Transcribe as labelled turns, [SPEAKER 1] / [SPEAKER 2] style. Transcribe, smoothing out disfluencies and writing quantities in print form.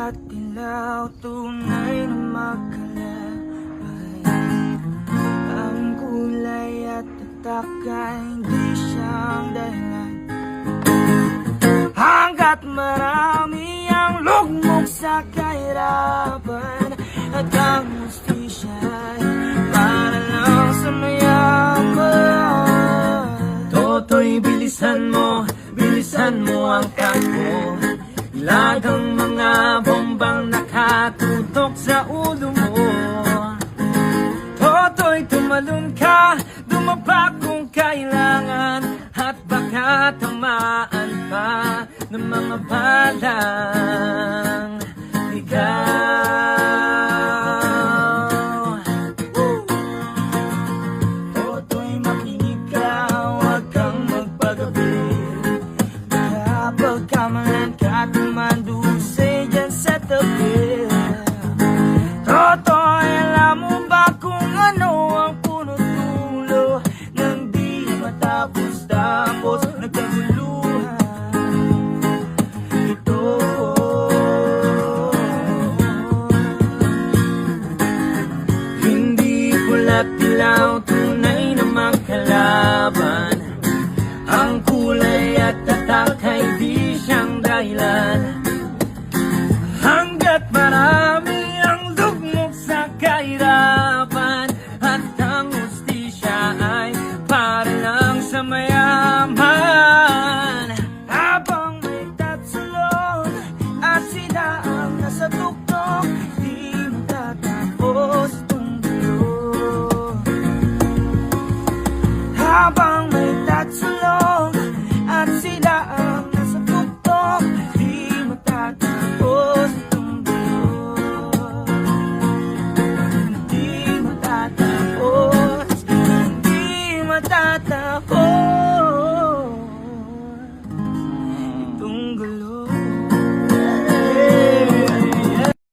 [SPEAKER 1] at ilaw, tunay na magkalabay. Ang kulay at tatak ay hindi siyang dahilan. Hanggat marami ang lugmok sa kahirapan, at ang hustisya ay para lang sa mayaman.
[SPEAKER 2] Toto'y bilisan mo ang takbo. Ilagang mga bombang nakatutok sa ulo mo.
[SPEAKER 1] Toto'y tumalon ka, dumapa kung kailangan, at baka tamaan pa ng mga bala.